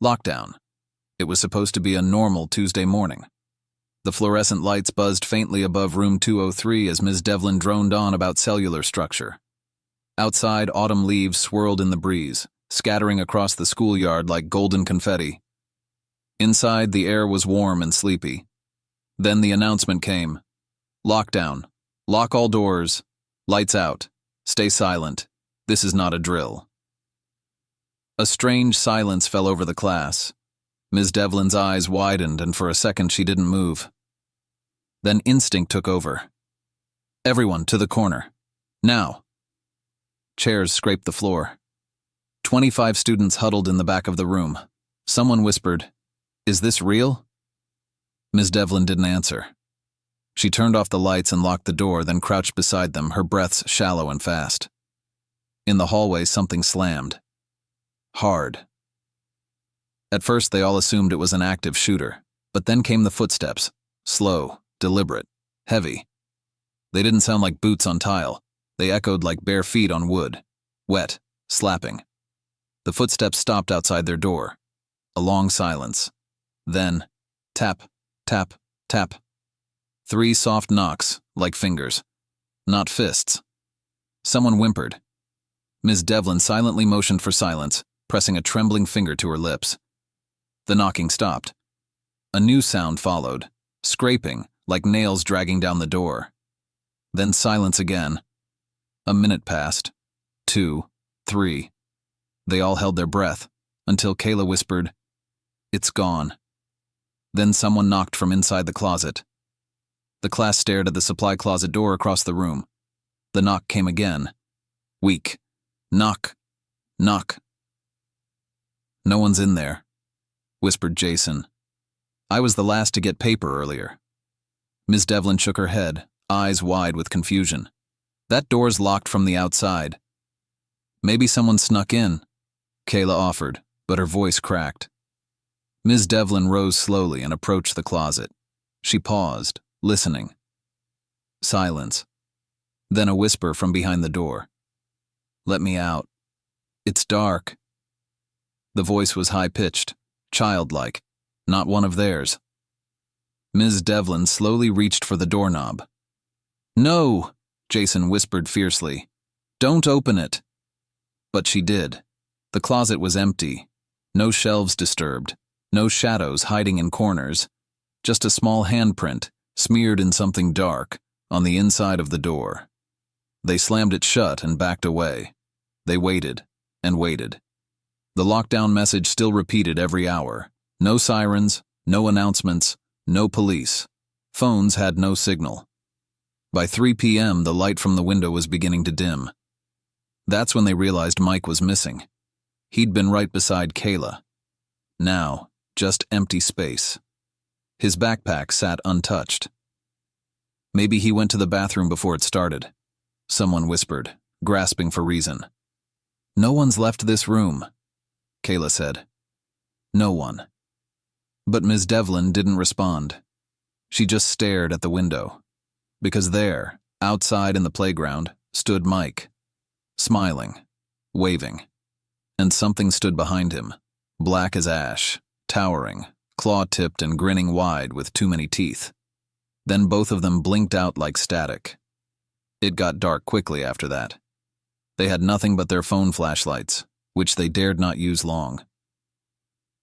Lockdown. It was supposed to be a normal Tuesday morning. The fluorescent lights buzzed faintly above room 203 as Ms. Devlin droned on about cellular structure. Outside, autumn leaves swirled in the breeze, scattering across the schoolyard like golden confetti. Inside, the air was warm and sleepy. Then the announcement came. Lockdown. Lock all doors. Lights out. Stay silent. This is not a drill. A strange silence fell over the class. Ms. Devlin's eyes widened, and for a second she didn't move. Then instinct took over. Everyone to the corner. Now. Chairs scraped the floor. 25 students huddled in the back of the room. Someone whispered, "Is this real?" Ms. Devlin didn't answer. She turned off the lights and locked the door, then crouched beside them, her breaths shallow and fast. In the hallway, something slammed. Hard. At first, they all assumed it was an active shooter, but then came the footsteps, slow, deliberate, heavy. They didn't sound like boots on tile. They echoed like bare feet on wood, wet, slapping. The footsteps stopped outside their door. A long silence. Then, tap, tap, tap. 3 soft knocks, like fingers. Not fists. Someone whimpered. Ms. Devlin silently motioned for silence, pressing a trembling finger to her lips. The knocking stopped. A new sound followed, scraping, like nails dragging down the door. Then silence again. A minute passed. 2, 3. They all held their breath, until Kayla whispered, "It's gone." Then someone knocked from inside the closet. The class stared at the supply closet door across the room. The knock came again. Weak. Knock. Knock. "No one's in there," whispered Jason. "I was the last to get paper earlier." Ms. Devlin shook her head, eyes wide with confusion. "That door's locked from the outside." "Maybe someone snuck in," Kayla offered, but her voice cracked. Ms. Devlin rose slowly and approached the closet. She paused, listening. Silence. Then a whisper from behind the door. "Let me out. It's dark." The voice was high-pitched, childlike, not one of theirs. Ms. Devlin slowly reached for the doorknob. "No!" Jason whispered fiercely. "Don't open it." But she did. The closet was empty. No shelves disturbed. No shadows hiding in corners. Just a small handprint, smeared in something dark, on the inside of the door. They slammed it shut and backed away. They waited and waited. The lockdown message still repeated every hour. No sirens, no announcements, no police. Phones had no signal. By 3 p.m., the light from the window was beginning to dim. That's when they realized Mike was missing. He'd been right beside Kayla. Now, just empty space. His backpack sat untouched. "Maybe he went to the bathroom before it started," someone whispered, grasping for reason. "No one's left this room," Kayla said. "No one." But Ms. Devlin didn't respond. She just stared at the window. Because there, outside in the playground, stood Mike. Smiling, waving. And something stood behind him, black as ash, towering, claw-tipped and grinning wide with too many teeth. Then both of them blinked out like static. It got dark quickly after that. They had nothing but their phone flashlights, which they dared not use long.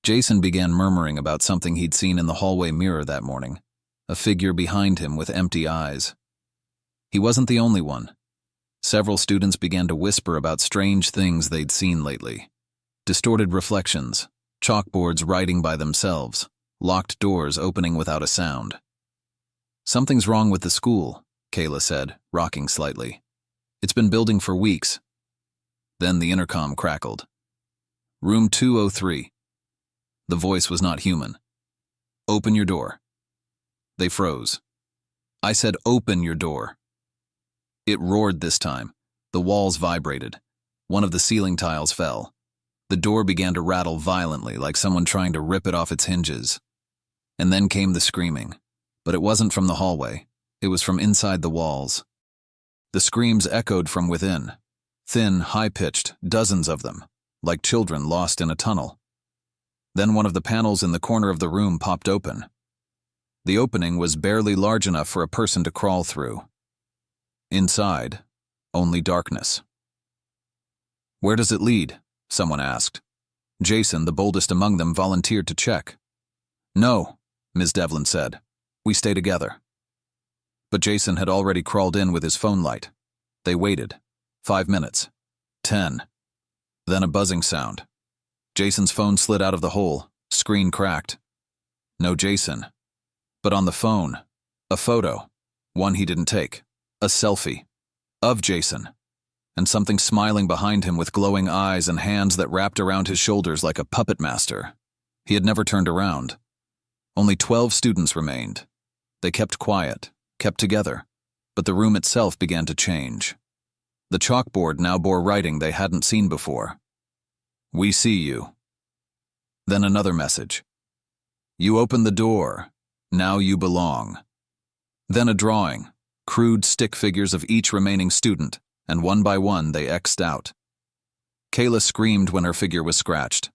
Jason began murmuring about something he'd seen in the hallway mirror that morning, a figure behind him with empty eyes. He wasn't the only one. Several students began to whisper about strange things they'd seen lately. Distorted reflections, chalkboards writing by themselves, locked doors opening without a sound. "Something's wrong with the school," Kayla said, rocking slightly. "It's been building for weeks." Then the intercom crackled. "Room 203. The voice was not human. "Open your door." They froze. "I said open your door." It roared this time. The walls vibrated. One of the ceiling tiles fell. The door began to rattle violently, like someone trying to rip it off its hinges. And then came the screaming. But it wasn't from the hallway. It was from inside the walls. The screams echoed from within. Thin, high-pitched, dozens of them, like children lost in a tunnel. Then one of the panels in the corner of the room popped open. The opening was barely large enough for a person to crawl through. Inside, only darkness. "Where does it lead?" someone asked. Jason, the boldest among them, volunteered to check. "No," Ms. Devlin said. "We stay together." But Jason had already crawled in with his phone light. They waited. 5 minutes. 10. Then a buzzing sound. Jason's phone slid out of the hole. Screen cracked. No Jason. But on the phone, a photo. One he didn't take. A selfie. Of Jason. And something smiling behind him with glowing eyes and hands that wrapped around his shoulders like a puppet master. He had never turned around. Only 12 students remained. They kept quiet, kept together, but the room itself began to change. The chalkboard now bore writing they hadn't seen before. "We see you." Then another message. "You opened the door. Now you belong." Then a drawing, crude stick figures of each remaining student, and one by one they X'd out. Kayla screamed when her figure was scratched.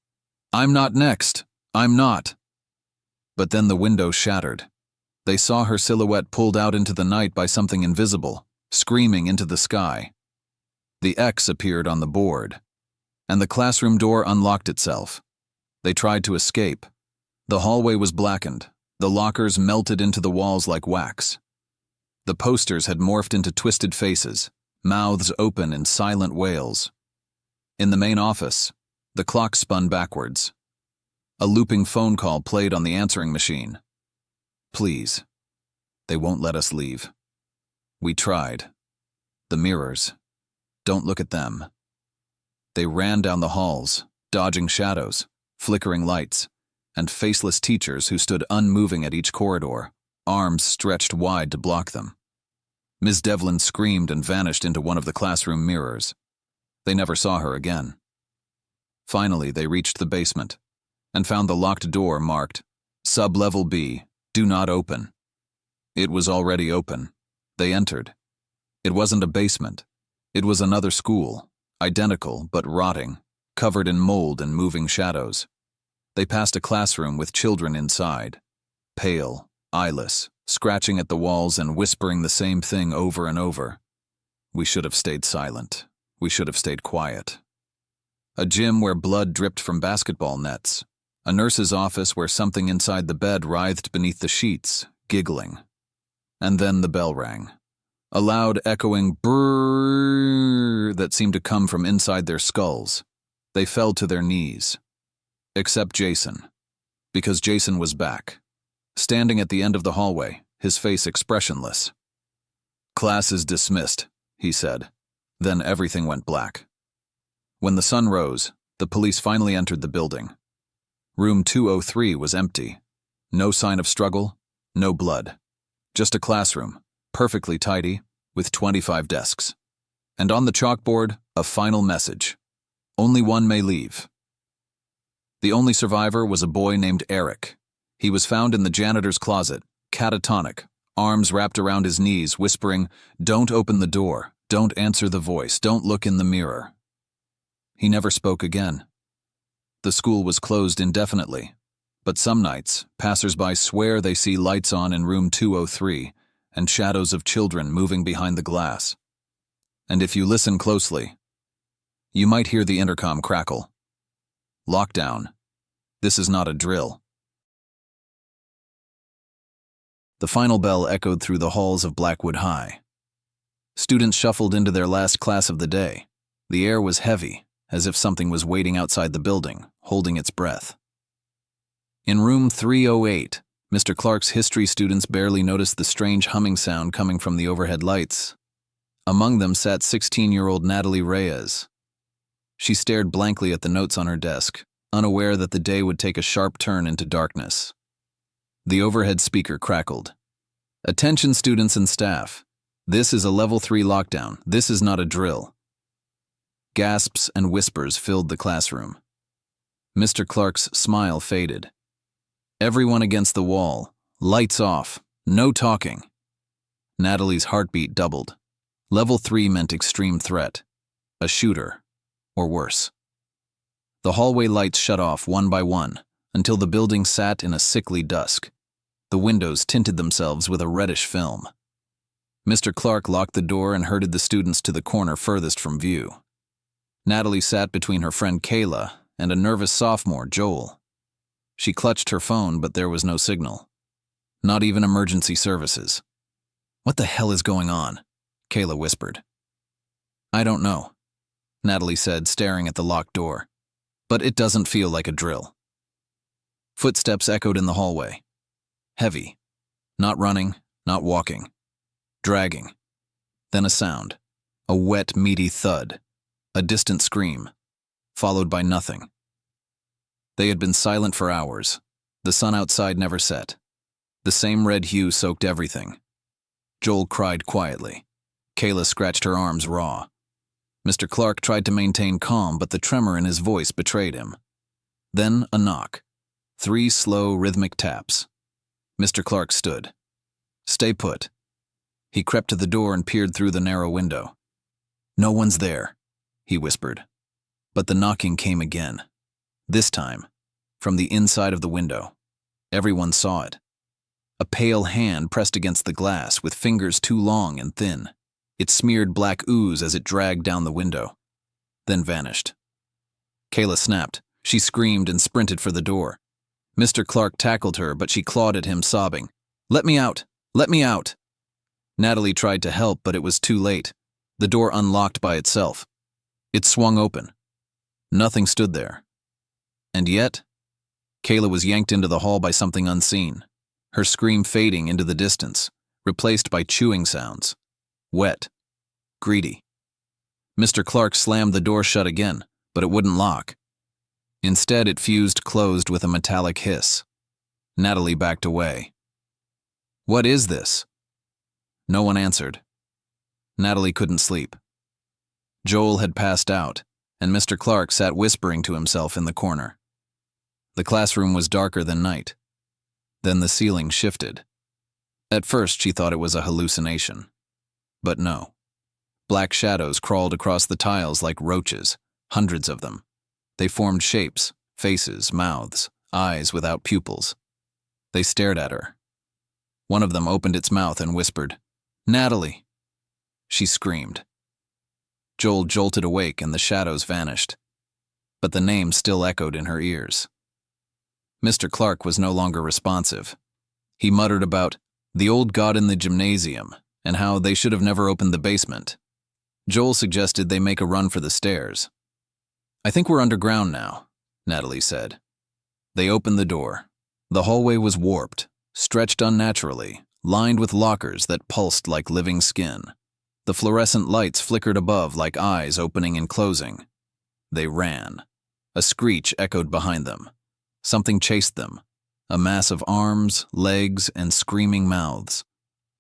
"I'm not next. I'm not." But then the window shattered. They saw her silhouette pulled out into the night by something invisible, screaming into the sky. The X appeared on the board, and the classroom door unlocked itself. They tried to escape. The hallway was blackened. The lockers melted into the walls like wax. The posters had morphed into twisted faces, mouths open in silent wails. In the main office, the clock spun backwards. A looping phone call played on the answering machine. "Please. They won't let us leave. We tried. The mirrors. Don't look at them." They ran down the halls, dodging shadows, flickering lights, and faceless teachers who stood unmoving at each corridor, arms stretched wide to block them. Ms. Devlin screamed and vanished into one of the classroom mirrors. They never saw her again. Finally, they reached the basement and found the locked door marked, "Sub-Level B, do not open." It was already open. They entered. It wasn't a basement. It was another school, identical but rotting, covered in mold and moving shadows. They passed a classroom with children inside, pale, eyeless, scratching at the walls and whispering the same thing over and over. "We should have stayed silent. We should have stayed quiet." A gym where blood dripped from basketball nets. A nurse's office where something inside the bed writhed beneath the sheets, giggling. And then the bell rang. A loud, echoing brrrr that seemed to come from inside their skulls. They fell to their knees. Except Jason. Because Jason was back. Standing at the end of the hallway, his face expressionless. "Class is dismissed," he said. Then everything went black. When the sun rose, the police finally entered the building. Room 203 was empty. No sign of struggle, no blood. Just a classroom, perfectly tidy, with 25 desks. And on the chalkboard, a final message. Only one may leave. The only survivor was a boy named Eric. He was found in the janitor's closet, catatonic, arms wrapped around his knees, whispering, "Don't open the door, don't answer the voice, don't look in the mirror." He never spoke again. The school was closed indefinitely, but some nights, passers-by swear they see lights on in room 203 and shadows of children moving behind the glass. And if you listen closely, you might hear the intercom crackle. Lockdown. This is not a drill. The final bell echoed through the halls of Blackwood High. Students shuffled into their last class of the day. The air was heavy, as if something was waiting outside the building, holding its breath. In room 308, Mr. Clark's history students barely noticed the strange humming sound coming from the overhead lights. Among them sat 16-year-old Natalie Reyes. She stared blankly at the notes on her desk, unaware that the day would take a sharp turn into darkness. The overhead speaker crackled. "Attention students and staff. This is a level 3 lockdown. This is not a drill." Gasps and whispers filled the classroom. Mr. Clark's smile faded. "Everyone against the wall. Lights off. No talking." Natalie's heartbeat doubled. Level 3 meant extreme threat. A shooter. Or worse. The hallway lights shut off one by one, until the building sat in a sickly dusk. The windows tinted themselves with a reddish film. Mr. Clark locked the door and herded the students to the corner furthest from view. Natalie sat between her friend Kayla and a nervous sophomore, Joel. She clutched her phone, but there was no signal. Not even emergency services. "What the hell is going on?" Kayla whispered. "I don't know," Natalie said, staring at the locked door. "But it doesn't feel like a drill." Footsteps echoed in the hallway. Heavy. Not running, not walking. Dragging. Then a sound. A wet, meaty thud. A distant scream. Followed by nothing. They had been silent for hours. The sun outside never set. The same red hue soaked everything. Joel cried quietly. Kayla scratched her arms raw. Mr. Clark tried to maintain calm, but the tremor in his voice betrayed him. Then a knock. 3 slow, rhythmic taps. Mr. Clark stood. "Stay put." He crept to the door and peered through the narrow window. "No one's there," he whispered. But the knocking came again. This time, from the inside of the window. Everyone saw it. A pale hand pressed against the glass with fingers too long and thin. It smeared black ooze as it dragged down the window, then vanished. Kayla snapped. She screamed and sprinted for the door. Mr. Clark tackled her, but she clawed at him, sobbing, "Let me out! Let me out!" Natalie tried to help, but it was too late. The door unlocked by itself. It swung open. Nothing stood there. And yet, Kayla was yanked into the hall by something unseen, her scream fading into the distance, replaced by chewing sounds. Wet. Greedy. Mr. Clark slammed the door shut again, but it wouldn't lock. Instead, it fused closed with a metallic hiss. Natalie backed away. "What is this?" No one answered. Natalie couldn't sleep. Joel had passed out, and Mr. Clark sat whispering to himself in the corner. The classroom was darker than night. Then the ceiling shifted. At first, she thought it was a hallucination. But no. Black shadows crawled across the tiles like roaches, hundreds of them. They formed shapes, faces, mouths, eyes without pupils. They stared at her. One of them opened its mouth and whispered, "Natalie!" She screamed. Joel jolted awake and the shadows vanished. But the name still echoed in her ears. Mr. Clark was no longer responsive. He muttered about the old god in the gymnasium and how they should have never opened the basement. Joel suggested they make a run for the stairs. "I think we're underground now," Natalie said. They opened the door. The hallway was warped, stretched unnaturally, lined with lockers that pulsed like living skin. The fluorescent lights flickered above like eyes opening and closing. They ran. A screech echoed behind them. Something chased them. A mass of arms, legs, and screaming mouths.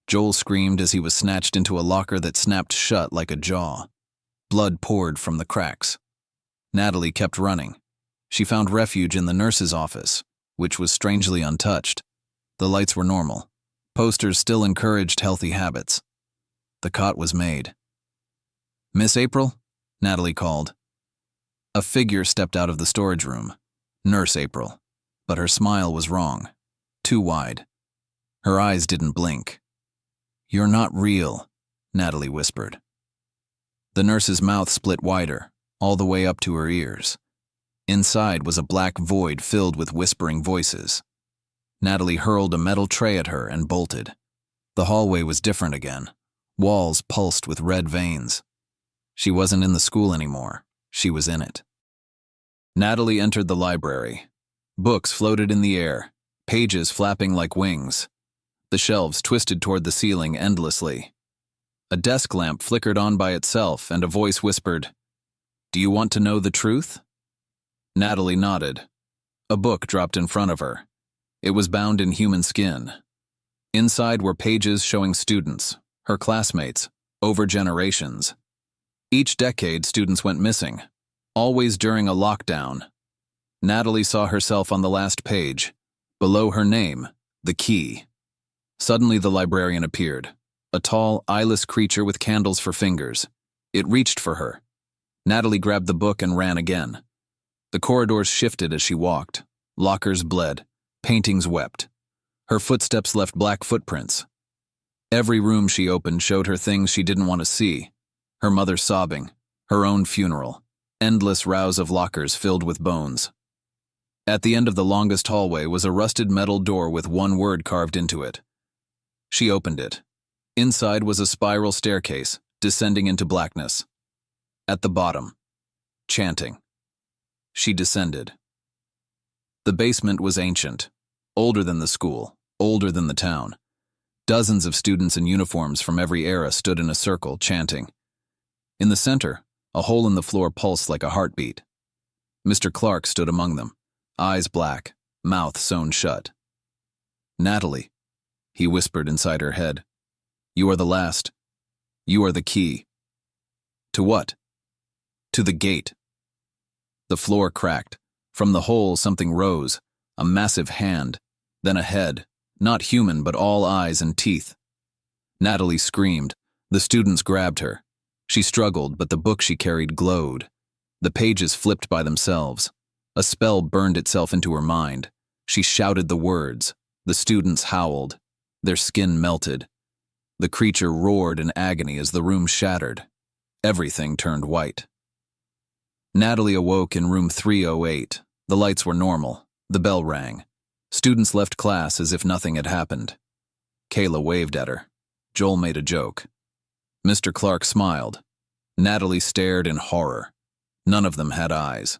Joel screamed as he was snatched into a locker that snapped shut like a jaw. Blood poured from the cracks. Natalie kept running. She found refuge in the nurse's office, which was strangely untouched. The lights were normal. Posters still encouraged healthy habits. The cot was made. "Miss April?" Natalie called. A figure stepped out of the storage room. Nurse April. But her smile was wrong. Too wide. Her eyes didn't blink. "You're not real," Natalie whispered. The nurse's mouth split wider, all the way up to her ears. Inside was a black void filled with whispering voices. Natalie hurled a metal tray at her and bolted. The hallway was different again. Walls pulsed with red veins. She wasn't in the school anymore. She was in it. Natalie entered the library. Books floated in the air, pages flapping like wings. The shelves twisted toward the ceiling endlessly. A desk lamp flickered on by itself, and a voice whispered, "Do you want to know the truth?" Natalie nodded. A book dropped in front of her. It was bound in human skin. Inside were pages showing students, her classmates, over generations. Each decade, students went missing, always during a lockdown. Natalie saw herself on the last page. Below her name, the key. Suddenly the librarian appeared, a tall, eyeless creature with candles for fingers. It reached for her. Natalie grabbed the book and ran again. The corridors shifted as she walked. Lockers bled. Paintings wept. Her footsteps left black footprints. Every room she opened showed her things she didn't want to see. Her mother sobbing. Her own funeral. Endless rows of lockers filled with bones. At the end of the longest hallway was a rusted metal door with one word carved into it. She opened it. Inside was a spiral staircase, descending into blackness. At the bottom, chanting. She descended. The basement was ancient, older than the school, older than the town. Dozens of students in uniforms from every era stood in a circle, chanting. In the center, a hole in the floor pulsed like a heartbeat. Mr. Clark stood among them, eyes black, mouth sewn shut. "Natalie," he whispered inside her head. "You are the last. You are the key." "To what?" "To the gate." The floor cracked. From the hole something rose, a massive hand, then a head, not human but all eyes and teeth. Natalie screamed. The students grabbed her. She struggled, but the book she carried glowed. The pages flipped by themselves. A spell burned itself into her mind. She shouted the words. The students howled. Their skin melted. The creature roared in agony as the room shattered. Everything turned white. Natalie awoke in room 308. The lights were normal. The bell rang. Students left class as if nothing had happened. Kayla waved at her. Joel made a joke. Mr. Clark smiled. Natalie stared in horror. None of them had eyes.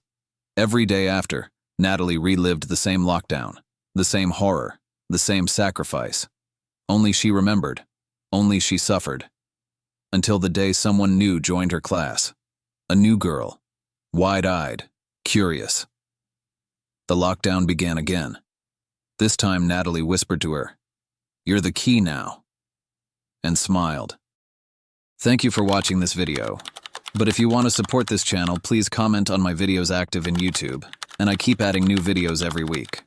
Every day after, Natalie relived the same lockdown, the same horror, the same sacrifice. Only she remembered. Only she suffered. Until the day someone new joined her class. A new girl. Wide-eyed. Curious. The lockdown began again. This time Natalie whispered to her, "You're the key now," and smiled. Thank you for watching this video. But if you want to support this channel, please comment on my videos active in YouTube, and I keep adding new videos every week.